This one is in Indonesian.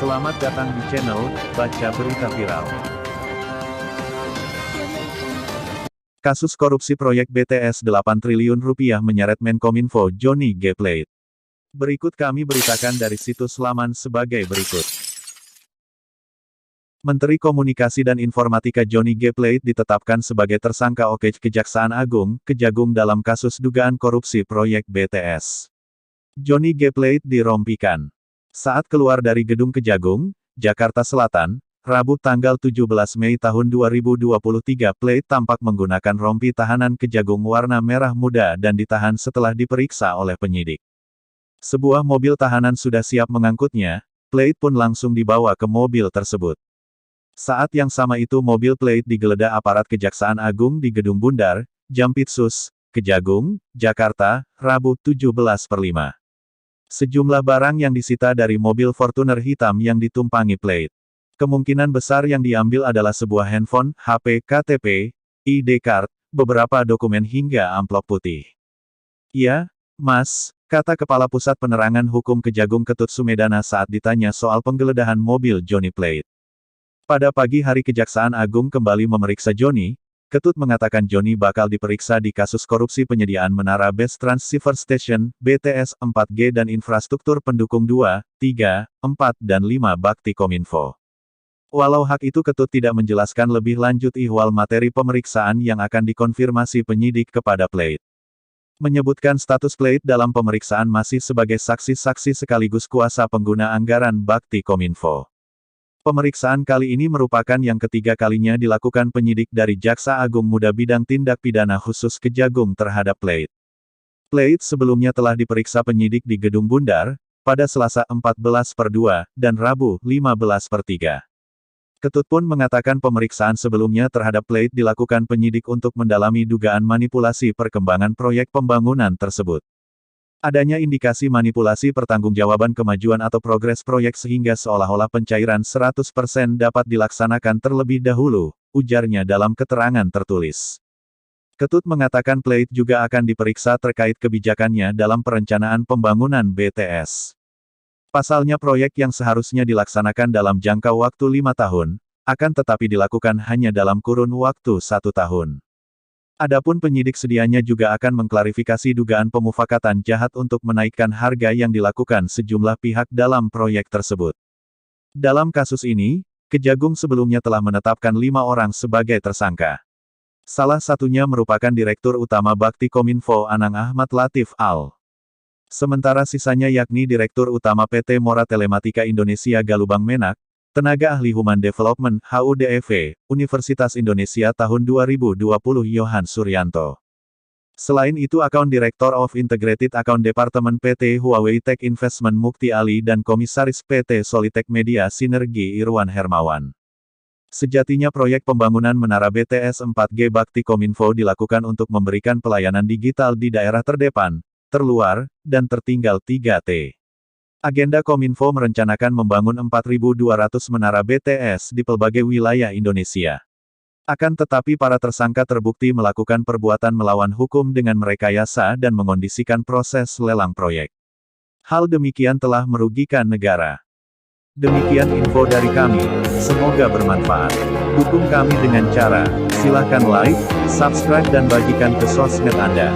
Selamat datang di channel Baca Berita Viral. Kasus korupsi proyek BTS 8 triliun rupiah menyeret Menkominfo Johnny G. Plate. Berikut kami beritakan dari situs laman sebagai berikut. Menteri Komunikasi dan Informatika Johnny G. Plate ditetapkan sebagai tersangka oleh Kejaksaan Agung, Kejagung dalam kasus dugaan korupsi proyek BTS. Johnny G. Plate dirompikan saat keluar dari gedung Kejagung, Jakarta Selatan, Rabu tanggal 17 Mei tahun 2023. Plate tampak menggunakan rompi tahanan Kejagung warna merah muda dan ditahan setelah diperiksa oleh penyidik. Sebuah mobil tahanan sudah siap mengangkutnya, Plate pun langsung dibawa ke mobil tersebut. Saat yang sama itu mobil Plate digeledah aparat Kejaksaan Agung di Gedung Bundar, Jampitsus, Kejagung, Jakarta, Rabu 17/5. Sejumlah barang yang disita dari mobil Fortuner hitam yang ditumpangi Plate. Kemungkinan besar yang diambil adalah sebuah handphone, HP, KTP, ID card, beberapa dokumen hingga amplop putih. "Ya, Mas," kata Kepala Pusat Penerangan Hukum Kejagung Ketut Sumedana saat ditanya soal penggeledahan mobil Johnny Plate. Pada pagi hari Kejaksaan Agung kembali memeriksa Johnny. Ketut mengatakan Johnny bakal diperiksa di kasus korupsi penyediaan menara Base Transceiver Station, BTS 4G dan infrastruktur pendukung 2, 3, 4 dan 5 bakti Kominfo. Walau hak itu Ketut tidak menjelaskan lebih lanjut ihwal materi pemeriksaan yang akan dikonfirmasi penyidik kepada Plate. Menyebutkan status Plate dalam pemeriksaan masih sebagai saksi-saksi sekaligus kuasa pengguna anggaran bakti Kominfo. Pemeriksaan kali ini merupakan yang ketiga kalinya dilakukan penyidik dari Jaksa Agung Muda Bidang Tindak Pidana Khusus Kejagung terhadap Plate. Plate sebelumnya telah diperiksa penyidik di Gedung Bundar, pada Selasa 14/2, dan Rabu 15/3. Ketut pun mengatakan pemeriksaan sebelumnya terhadap Plate dilakukan penyidik untuk mendalami dugaan manipulasi perkembangan proyek pembangunan tersebut. Adanya indikasi manipulasi pertanggungjawaban kemajuan atau progres proyek sehingga seolah-olah pencairan 100% dapat dilaksanakan terlebih dahulu, ujarnya dalam keterangan tertulis. Ketut mengatakan Plate juga akan diperiksa terkait kebijakannya dalam perencanaan pembangunan BTS. Pasalnya proyek yang seharusnya dilaksanakan dalam jangka waktu 5 tahun, akan tetapi dilakukan hanya dalam kurun waktu 1 tahun. Adapun penyidik sedianya juga akan mengklarifikasi dugaan pemufakatan jahat untuk menaikkan harga yang dilakukan sejumlah pihak dalam proyek tersebut. Dalam kasus ini, Kejagung sebelumnya telah menetapkan 5 orang sebagai tersangka. Salah satunya merupakan Direktur Utama Bakti Kominfo Anang Ahmad Latif Al. Sementara sisanya yakni Direktur Utama PT Mora Telematika Indonesia Galubang Menak, Tenaga Ahli Human Development HUDEV, Universitas Indonesia tahun 2020 Yohan Suryanto. Selain itu Account Director of Integrated Account Department PT Huawei Tech Investment Mukti Ali dan Komisaris PT Solitech Media Sinergi Irwan Hermawan. Sejatinya proyek pembangunan menara BTS 4G Bakti Kominfo dilakukan untuk memberikan pelayanan digital di daerah terdepan, terluar, dan tertinggal 3T. Agenda Kominfo merencanakan membangun 4.200 menara BTS di pelbagai wilayah Indonesia. Akan tetapi para tersangka terbukti melakukan perbuatan melawan hukum dengan merekayasa dan mengondisikan proses lelang proyek. Hal demikian telah merugikan negara. Demikian info dari kami, semoga bermanfaat. Dukung kami dengan cara, silakan like, subscribe dan bagikan ke sosmed Anda.